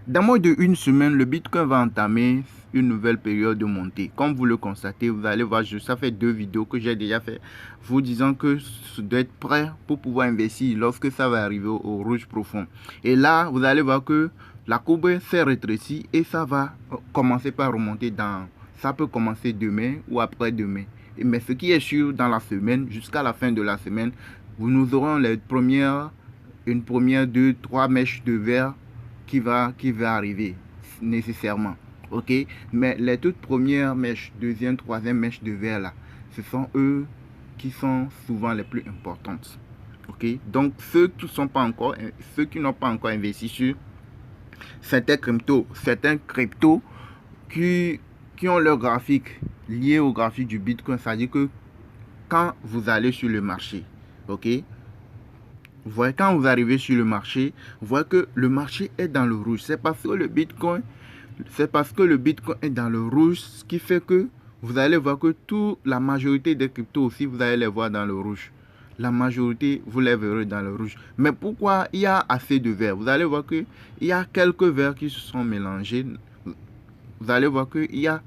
Dans moins de une semaine, le Bitcoin va entamer une nouvelle période de montée. Comme vous le constatez, vous allez voir, ça fait 2 vidéos que j'ai déjà fait, vous disant que vous doit être prêt pour pouvoir investir lorsque ça va arriver au rouge profond. Et là, vous allez voir que la courbe s'est rétrécie et ça va commencer par remonter dans... Ça peut commencer demain ou après-demain. Mais ce qui est sûr, dans la semaine, jusqu'à la fin de la semaine, nous aurons une première, 2, 3 mèches de verre qui va arriver nécessairement. Ok, mais les toutes premières mèches, deuxième, troisième mèche de verre là, ce sont eux qui sont souvent les plus importantes. Ok, donc ceux qui n'ont pas encore investi sur certains cryptos qui ont leur graphique lié au graphique du Bitcoin, c'est-à-dire que quand vous allez sur le marché, ok, vous voyez, quand vous arrivez sur le marché, vous voyez que le marché est dans le rouge. C'est parce que le Bitcoin est dans le rouge, ce qui fait que vous allez voir que la majorité des cryptos aussi, vous allez les voir dans le rouge. La majorité, vous les verrez dans le rouge. Mais pourquoi il y a assez de verts? Vous allez voir qu'il y a quelques verts qui se sont mélangés. Vous allez voir qu'il y a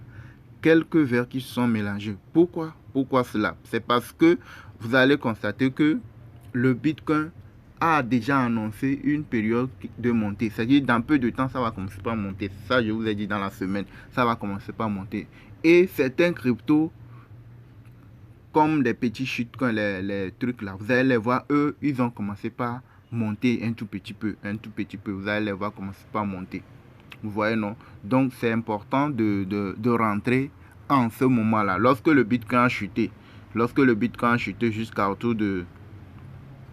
quelques verts qui se sont mélangés. Pourquoi cela? C'est parce que vous allez constater que le Bitcoin a déjà annoncé une période de montée. C'est-à-dire dans peu de temps, ça va commencer par monter. Ça, je vous ai dit dans la semaine, ça va commencer par monter. Et certains cryptos, comme les petits shitcoins, les trucs là, vous allez les voir, eux, ils ont commencé par monter un tout petit peu. Vous allez les voir commencer par monter. Vous voyez, non? Donc, c'est important de rentrer en ce moment-là. Lorsque le Bitcoin a chuté, jusqu'à autour de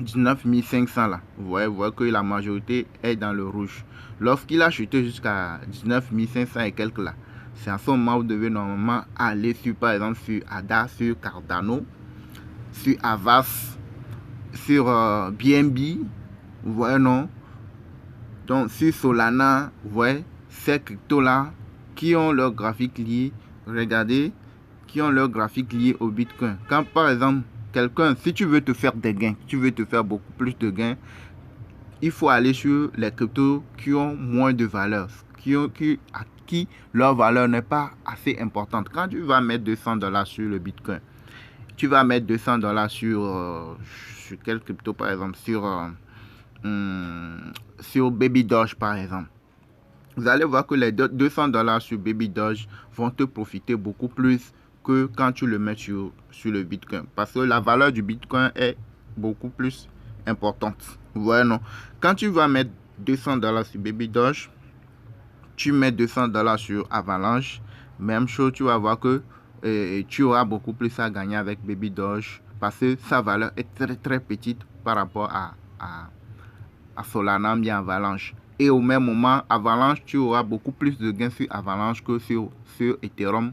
19 500 là, vous voyez que la majorité est dans le rouge. Lorsqu'il a chuté jusqu'à 19 500 et quelques là, c'est à ce moment où vous devez normalement aller sur, par exemple, sur ADA, sur Cardano, sur Avas, sur BNB, vous voyez, non? Donc, sur Solana, vous voyez, ces cryptos-là qui ont leur graphique lié, regardez, qui ont leur graphique lié au Bitcoin. Quand, par exemple, si tu veux te faire des gains, tu veux te faire beaucoup plus de gains, il faut aller sur les cryptos qui ont moins de valeur, à qui leur valeur n'est pas assez importante. Quand tu vas mettre 200 $ sur le Bitcoin, tu vas mettre 200 $ sur quel crypto, par exemple, sur Baby Doge, par exemple. Vous allez voir que les 200 $ sur Baby Doge vont te profiter beaucoup plus que quand tu le mets sur le Bitcoin. Parce que la valeur du Bitcoin est beaucoup plus importante. Vous voyez, non? Quand tu vas mettre 200 $ sur Baby Doge, tu mets 200 $ sur Avalanche, même chose, tu vas voir que tu auras beaucoup plus à gagner avec Baby Doge parce que sa valeur est très très petite par rapport à Solana, bien Avalanche. Et au même moment, Avalanche, tu auras beaucoup plus de gains sur Avalanche que sur Ethereum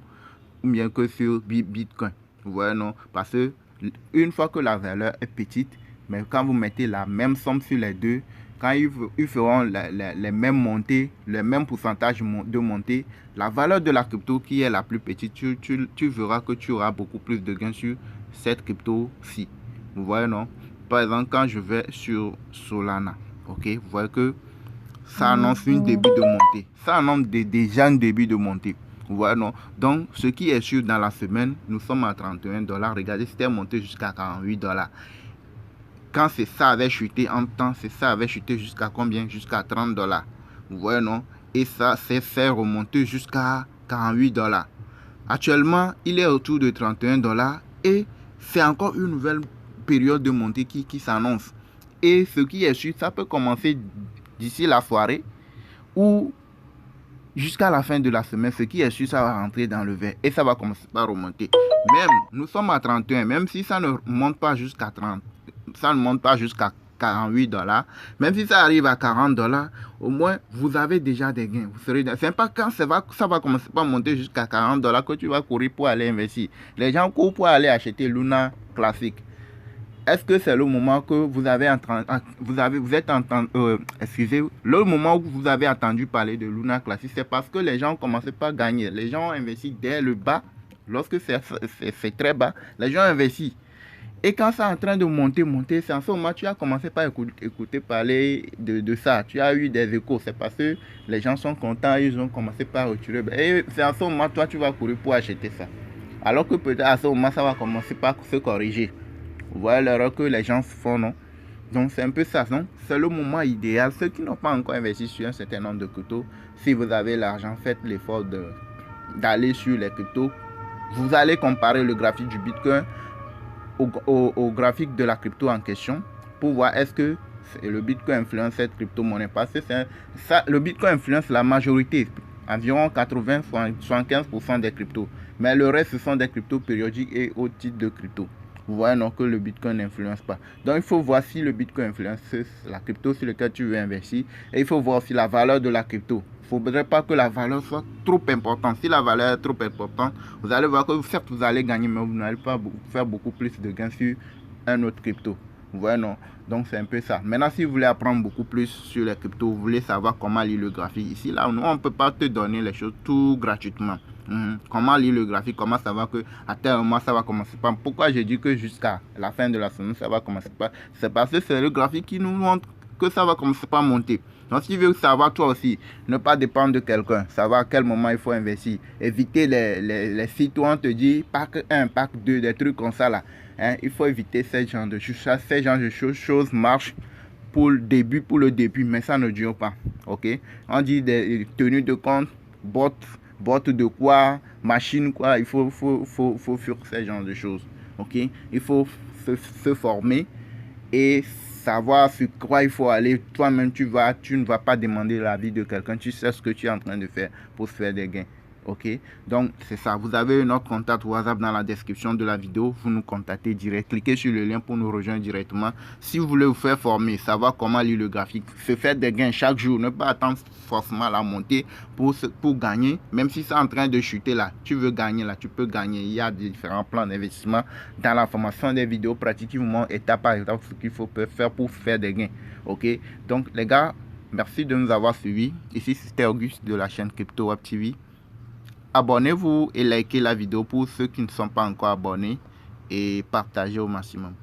ou bien que sur Bitcoin. Vous voyez, non? Parce que une fois que la valeur est petite, mais quand vous mettez la même somme sur les deux, quand ils feront les mêmes montées, le même pourcentage de montée, la valeur de la crypto qui est la plus petite, tu verras que tu auras beaucoup plus de gains sur cette crypto-ci. Vous voyez, non? Par exemple, quand je vais sur Solana, ok, vous voyez que ça annonce un début de montée. Ça annonce déjà un début de montée. Vous voyez, non? Donc, ce qui est sûr dans la semaine, nous sommes à 31 $. Regardez, c'était monté jusqu'à 48 $. Quand ça avait chuté en temps, ça avait chuté jusqu'à combien? Jusqu'à 30 $. Vous voyez, non? Et ça s'est fait remonter jusqu'à 48 $. Actuellement, il est autour de 31 $ et c'est encore une nouvelle période de montée qui s'annonce. Et ce qui est sûr, ça peut commencer d'ici la soirée ou jusqu'à la fin de la semaine. Ce qui est sûr, ça va rentrer dans le vert et ça va commencer par remonter. Même, nous sommes à 31, même si ça ne monte pas jusqu'à 30, ça ne monte pas jusqu'à 48 $, même si ça arrive à 40 $, au moins vous avez déjà des gains. C'est pas quand ça va commencer par monter jusqu'à 40 $ que tu vas courir pour aller investir. Les gens courent pour aller acheter Luna classique. Est-ce que c'est le moment que le moment où vous avez entendu parler de Luna Classic, c'est parce que les gens ont commencé par gagner. Les gens ont investi dès le bas, lorsque c'est très bas, les gens ont investi. Et quand c'est en train de monter, c'est en ce moment tu as commencé par écouter parler de ça. Tu as eu des échos. C'est parce que les gens sont contents, ils ont commencé par retirer. Et c'est en ce moment, toi, tu vas courir pour acheter ça. Alors que peut-être à ce moment, ça va commencer par se corriger. Vous voyez l'erreur que les gens font, non? Donc c'est un peu ça, non? C'est le moment idéal. Ceux qui n'ont pas encore investi sur un certain nombre de cryptos, si vous avez l'argent, faites l'effort d'aller sur les cryptos. Vous allez comparer le graphique du Bitcoin au graphique de la crypto en question pour voir est-ce que le Bitcoin influence cette crypto-monnaie. Parce que le Bitcoin influence la majorité, environ 80-75% des cryptos. Mais le reste, ce sont des cryptos périodiques et autres types de cryptos. Vous voyez donc que le Bitcoin n'influence pas. Donc il faut voir si le Bitcoin influence la crypto sur laquelle tu veux investir. Et il faut voir aussi la valeur de la crypto. Il ne faudrait pas que la valeur soit trop importante. Si la valeur est trop importante, vous allez voir que certes vous allez gagner, mais vous n'allez pas faire beaucoup plus de gains sur un autre crypto. Vous voyez, non? Donc c'est un peu ça. Maintenant, si vous voulez apprendre beaucoup plus sur les cryptos, vous voulez savoir comment lire le graphique. Ici, là, nous, on ne peut pas te donner les choses tout gratuitement. Comment lire le graphique, comment savoir que à tel moment ça va commencer par. Pourquoi j'ai dit que jusqu'à la fin de la semaine ça va commencer par. C'est parce que c'est le graphique qui nous montre que ça va commencer par monter. Donc si tu veux savoir toi aussi, ne pas dépendre de quelqu'un, savoir à quel moment il faut investir, éviter les sites où on te dit pack 1, pack 2, des trucs comme ça là. Il faut éviter ce genre de choses. Ces genre de choses marchent pour le début, mais ça ne dure pas. Ok? On dit des tenues de compte, bots de quoi, machine quoi, il faut faire ce genre de choses. Ok? Il faut se former et savoir sur quoi il faut aller. Toi-même, tu ne vas pas demander l'avis de quelqu'un. Tu sais ce que tu es en train de faire pour se faire des gains. Ok, donc c'est ça. Vous avez notre contact WhatsApp dans la description de la vidéo. Vous nous contactez direct. Cliquez sur le lien pour nous rejoindre directement. Si vous voulez vous faire former, savoir comment lire le graphique, se faire des gains chaque jour, ne pas attendre forcément la montée pour gagner. Même si c'est en train de chuter là, tu veux gagner là, tu peux gagner. Il y a différents plans d'investissement dans la formation des vidéos pratiques qui vous montrent étape par étape ce qu'il faut faire pour faire des gains. Ok, donc les gars, merci de nous avoir suivis. Ici c'était Auguste de la chaîne Crypto Web TV. Abonnez-vous et likez la vidéo pour ceux qui ne sont pas encore abonnés et partagez au maximum.